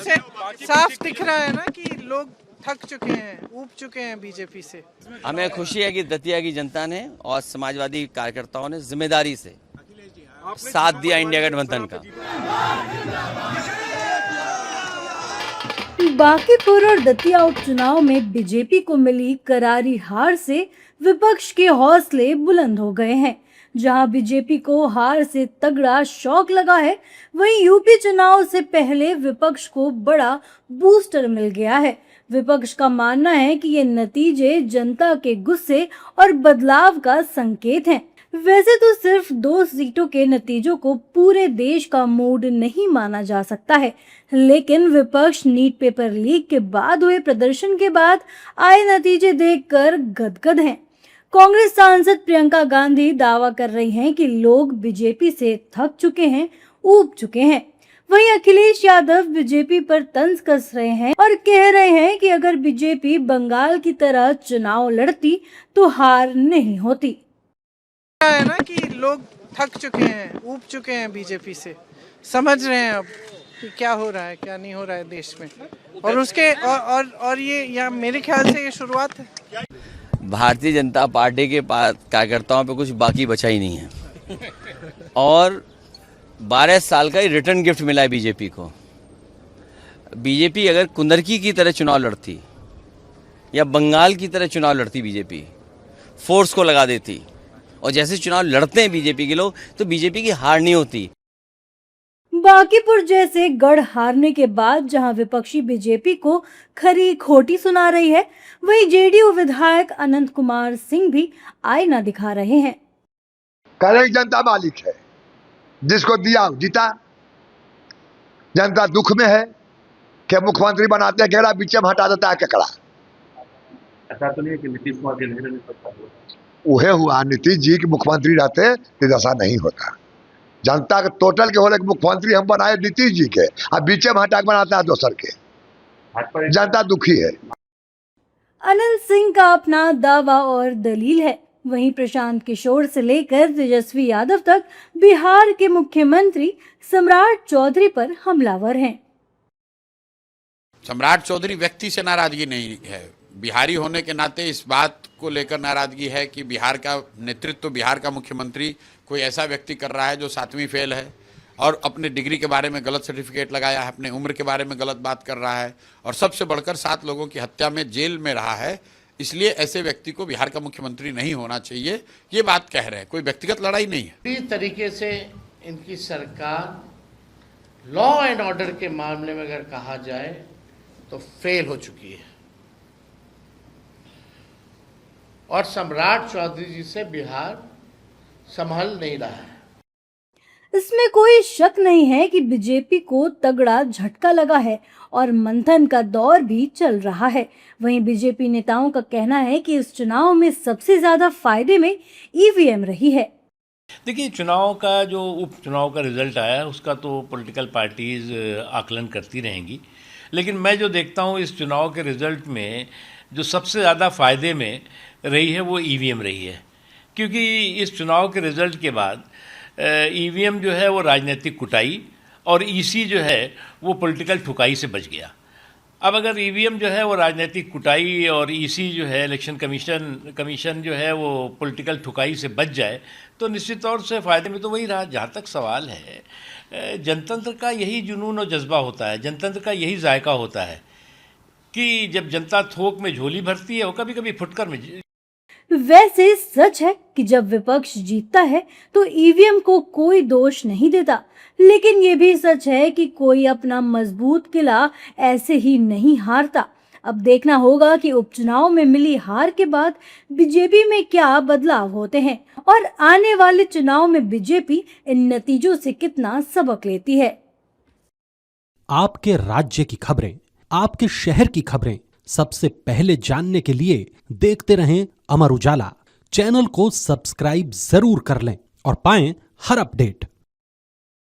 इससे साफ दिख रहा है ना कि लोग थक चुके हैं, ऊब चुके हैं बीजेपी से। हमें खुशी है कि दतिया की जनता ने और समाजवादी कार्यकर्ताओं ने जिम्मेदारी से साथ दिया इंडिया गठबंधन का। बांकीपुर और दतिया उपचुनाव में बीजेपी को मिली करारी हार से विपक्ष के हौसले बुलंद हो गए हैं। जहां बीजेपी को हार से तगड़ा शॉक लगा है, वहीं यूपी चुनाव से पहले विपक्ष को बड़ा बूस्टर मिल गया है। विपक्ष का मानना है कि ये नतीजे जनता के गुस्से और बदलाव का संकेत हैं। वैसे तो सिर्फ 2 सीटों के नतीजों को पूरे देश का मूड नहीं माना जा सकता है, लेकिन विपक्ष नीट पेपर लीक के बाद हुए प्रदर्शन के बाद आए नतीजे देखकर गदगद हैं। कांग्रेस सांसद प्रियंका गांधी दावा कर रही हैं कि लोग बीजेपी से थक चुके हैं, ऊब चुके हैं। वहीं अखिलेश यादव बीजेपी पर तंज कस रहे हैं और कह रहे हैं कि अगर बीजेपी बंगाल की तरह चुनाव लड़ती तो हार नहीं होती। है ना कि लोग थक चुके हैं, ऊब चुके हैं बीजेपी से, समझ रहे हैं अब कि क्या हो रहा है, क्या नहीं हो रहा है देश में। और उसके और ये या मेरे ख्याल से ये शुरुआत है। भारतीय जनता पार्टी के कार्यकर्ताओं पे कुछ बाकी बचा ही नहीं है और 12 साल का रिटर्न गिफ्ट मिला है बीजेपी को। बीजेपी अगर कुंदरकी की तरह चुनाव लड़ती या बंगाल की तरह चुनाव लड़ती, बीजेपी फोर्स को लगा देती और जैसे चुनाव लड़ते हैं बीजेपी के लोग, तो बीजेपी की हार नहीं होती। बांकीपुर जैसे गढ़ हारने के बाद जहां विपक्षी बीजेपी को खरी खोटी सुना रही है, वहीं जेडीयू विधायक अनंत कुमार सिंह भी आईना दिखा रहे हैं। करेक्ट, जनता मालिक है, जिसको दिया जीता। जनता दुख में है कि मुख्यमंत्री बनाते घेरा बीच में हटा देता है ककड़ा। ऐसा तो नहीं है कि नीतीश कुमार के नहीं सकता, उहे हुआ नीतीश जी के मुख्यमंत्री रहते तो ऐसा नहीं होता। जनता के टोटल के होले मुख्यमंत्री हम बनाए नीतीश जी के, अब बीच में हटा के बनाता है दोसर के। जनता दुखी है। अनंत सिंह का अपना दावा और दलील है। वहीं प्रशांत किशोर से लेकर तेजस्वी यादव तक बिहार के मुख्यमंत्री सम्राट चौधरी पर हमलावर हैं। सम्राट चौधरी व्यक्ति से नाराजगी नहीं है, बिहारी होने के नाते इस बात को लेकर नाराजगी है कि बिहार का नेतृत्व, बिहार का मुख्यमंत्री कोई ऐसा व्यक्ति कर रहा है जो 7वीं फेल है और अपने डिग्री के बारे में गलत सर्टिफिकेट लगाया है, अपने उम्र के बारे में गलत बात कर रहा है और सबसे बढ़कर 7 लोगों की हत्या में जेल में रहा है। इसलिए ऐसे व्यक्ति को बिहार का मुख्यमंत्री नहीं होना चाहिए, ये बात कह रहे हैं। कोई व्यक्तिगत लड़ाई नहीं है। इस तरीके से इनकी सरकार लॉ एंड ऑर्डर के मामले में अगर कहा जाए तो फेल हो चुकी है और सम्राट चौधरी जी से बिहार संभल नहीं रहा है। इसमें कोई शक नहीं है कि बीजेपी को तगड़ा झटका लगा है और मंथन का दौर भी चल रहा है। वहीं बीजेपी नेताओं का कहना है कि इस चुनाव में सबसे ज्यादा फायदे में ईवीएम रही है। देखिए, चुनाव का जो उपचुनाव का रिजल्ट आया उसका तो पॉलिटिकल पार्टीज आकलन करती रहेंगी, लेकिन मैं जो देखता हूँ इस चुनाव के रिजल्ट में जो सबसे ज़्यादा फायदे में रही है वो ईवीएम रही है, क्योंकि इस चुनाव के रिजल्ट के बाद ईवीएम जो है वो राजनीतिक कुटाई और ईसी जो है वो पॉलिटिकल ठुकाई से बच गया। अब अगर ईवीएम जो है वो राजनीतिक कुटाई और ईसी जो है इलेक्शन कमीशन जो है वो पॉलिटिकल ठुकाई से बच जाए तो निश्चित तौर से फ़ायदे में तो वही रहा। जहाँ तक सवाल है, जनतंत्र का यही जुनून और जज्बा होता है, जनतंत्र का यही जायका होता है कि जब जनता थोक में झोली भरती है वो कभी कभी फुटकर में। वैसे सच है कि जब विपक्ष जीतता है तो ईवीएम को कोई दोष नहीं देता, लेकिन ये भी सच है कि कोई अपना मजबूत किला ऐसे ही नहीं हारता। अब देखना होगा कि उपचुनाव में मिली हार के बाद बीजेपी में क्या बदलाव होते हैं और आने वाले चुनाव में बीजेपी इन नतीजों से कितना सबक लेती है। आपके राज्य की खबरें, आपके शहर की खबरें सबसे पहले जानने के लिए देखते रहें अमर उजाला। चैनल को सब्सक्राइब जरूर कर लें और पाएं हर अपडेट।